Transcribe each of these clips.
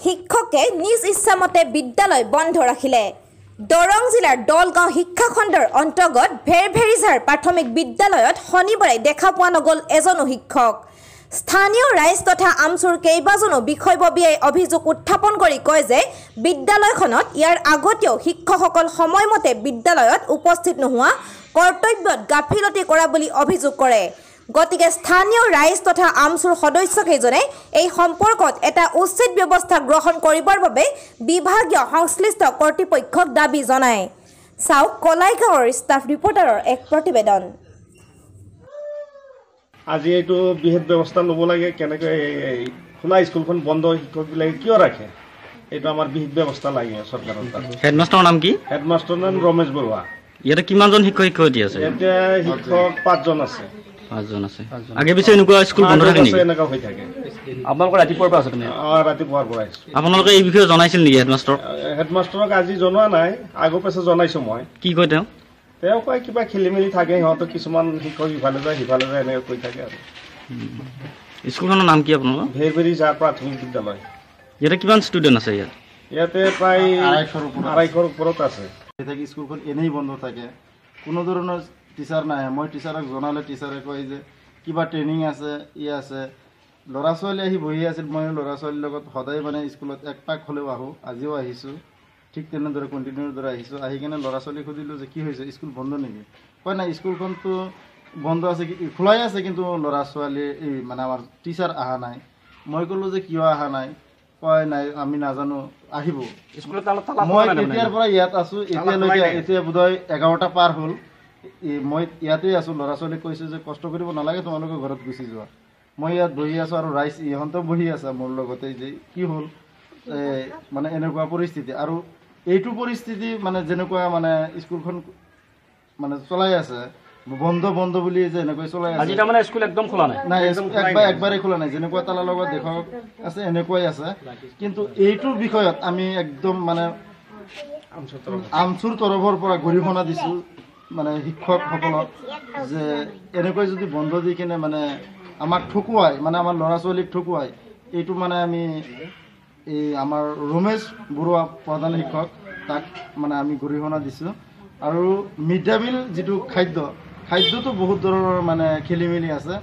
শিক্ষকে নিজ ইচ্ছামতে বিদ্যালয় বন্ধ ৰাখিলে। দৰং জিলাৰ দলগাঁও শিক্ষাখণ্ডৰ অন্তৰ্গত ভেৰভেৰিঝাৰ প্ৰাথমিক বিদ্যালয়ত শনিবাৰে দেখা পোৱা নগ'ল এজনো শিক্ষক। স্থানীয় ৰাইজ তথা আমচুৰ কেইবাজনো বিষয়ববীয়াই অভিযোগ উত্থাপন কৰি কয় যে বিদ্যালয়খনত ইয়াৰ আগতেও শিক্ষকসকল সময়মতে বিদ্যালয়ত উপস্থিত নোহোৱা, কৰ্তব্যত গাফিলতি কৰা বুলি অভিযোগ কৰে। গতিকে স্থানীয় ৰাইজ তথা আমচুৰ সদস্যকেইজনে এই সম্পৰ্কত এটা উচিত ব্যৱস্থা গ্ৰহণ কৰিবৰ বাবে বিভাগীয় সংশ্লিষ্ট কৰ্তৃপক্ষক দাবী জনায়। চাওক কলাইগাঁৱৰ ষ্টাফ ৰিপৰ্টাৰৰ এক প্ৰতিবেদন। আজি এইটো বিশেষ ব্যৱস্থা ল'ব লাগে, কেনেকৈ খোলা স্কুলখন বন্ধ শিক্ষকবিলাকে কিয় ৰাখে, এইটো আমাৰ বিশেষ ব্যৱস্থা লাগে চৰকাৰৰ তাত। হেডমাষ্টাৰৰ নাম কি? হেডমাষ্টাৰৰ নাম ৰমেশ বৰুৱা। ইয়াতে কিমানজন শিক্ষক শিক্ষয়িত্ৰী আছে? এতিয়া শিক্ষক 5জন আছে। 5জন আছে। আগে পিছে এনেকুৱা স্কুল বন্ধ থাকে নেকি? এনেকুৱা হৈ থাকে। আপোনালোকৰ ৰাতিপুৱাৰ পৰা আছে? ৰাতিপুৱাৰ পৰা আহিছোঁ। আপোনালোকে এই বিষয়ে জনাইছিল নেকি হেডমাষ্টাৰক? হেডমাষ্টাৰক আজি জনোৱা নাই, আগৰ পাছে জনাইছোঁ মই। কি কয় তেওঁ? তেওঁ কয় কিবা খেলি মেলি থাকে, সিহঁতৰ কিছুমান শিক্ষক ইফালে যায় সিফালে যায় এনেকৈ কৈ থাকে আৰু। স্কুলখনৰ নাম কি আপোনালোকৰ? ভেৰভেৰিঝাৰ প্ৰাথমিক বিদ্যালয়। ইয়াতে কিমান ষ্টুডেণ্ট আছে ইয়াত? ইয়াতে প্ৰায় 250ৰ ওপৰত আছে। স্কুলখন এনেই বন্ধ থাকে, কোনো ধৰণৰ টিচাৰ নাহে। মই টিচাৰক জনালে টিচাৰে কয় যে কিবা ট্ৰেইনিং আছে, আছে। ল'ৰা ছোৱালী আহি বহি আছিল, মই ল'ৰা ছোৱালীৰ লগত সদায় মানে স্কুলত এক পাক হ'লেও আহোঁ, আজিও আহিছোঁ। ঠিক তেনেদৰে কণ্টিনিউৰ দৰে আহিছোঁ। আহি কিনে ল'ৰা ছোৱালীক সুধিলোঁ যে কি হৈছে, স্কুল বন্ধ নেকি? কয় নাই, স্কুলখনতো বন্ধ আছে, খোলাই আছে, কিন্তু ল'ৰা ছোৱালী মানে আমাৰ টিচাৰ অহা নাই। মই ক'লোঁ যে কিয় অহা নাই? কয় নাই, আমি নাজানো, আহিব। মই তেতিয়াৰ পৰা ইয়াত আছোঁ, এতিয়ালৈকে এতিয়া বোধহয় 11টা পাৰ হ'ল। মই ইয়াতে আছোঁ। ল'ৰা ছোৱালীক কৈছোঁ যে কষ্ট কৰিব নালাগে, তোমালোকে ঘৰত গুচি যোৱা। মই ইয়াত বহি আছোঁ আৰু ৰাইজ ইহঁতেও বহি আছে মোৰ লগতে। যে কি হ'ল, মানে এনেকুৱা পৰিস্থিতি। আৰু এইটো পৰিস্থিতি মানে যেনেকুৱা মানে স্কুলখন মানে চলাই আছে, বন্ধ বন্ধ বুলি যে এনেকৈ চলাই আছে। স্কুল একদম খোলা নাই? নাই, একবাৰেই খোলা নাই। যেনেকুৱা তালাৰ লগত দেখক আছে এনেকুৱাই আছে। কিন্তু এইটোৰ বিষয়ত আমি একদম মানে আমচুৰ তৰফৰ পৰা গৰিহণা দিছোঁ মানে শিক্ষকসকলক, যে এনেকৈ যদি বন্ধ দি কিনে মানে আমাক ঠকুৱাই, মানে আমাৰ ল'ৰা ছোৱালীক ঠকুৱাই, এইটো মানে আমি এই আমাৰ ৰমেশ বৰুৱা প্ৰধান শিক্ষক, তাক মানে আমি গৰিহণা দিছোঁ। আৰু মিড ডে মিল যিটো খাদ্যটো বহুত ধৰণৰ মানে খেলি মেলি আছে।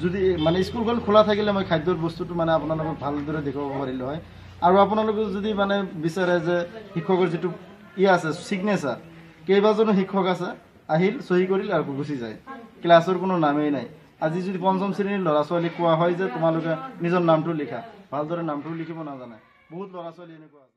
যদি মানে স্কুলখন খোলা থাকিলে মই খাদ্যৰ বস্তুটো মানে আপোনালোকক ভালদৰে দেখুৱাব পাৰিলোঁ হয়। আৰু আপোনালোকে যদি মানে বিচাৰে যে শিক্ষকৰ যিটো আছে ছিগনেচাৰ, কেইবাজনো শিক্ষক আছে, আহিল চহী কৰিল আৰু গুচি যায়, ক্লাছৰ কোনো নামেই নাই। আজি যদি 5ম শ্ৰেণীৰ ল'ৰা ছোৱালীক কোৱা হয় যে তোমালোকে নিজৰ নামটো লিখা, ভালদৰে নামটো লিখিব নাজানে। বহুত ল'ৰা ছোৱালী এনেকুৱা আছে।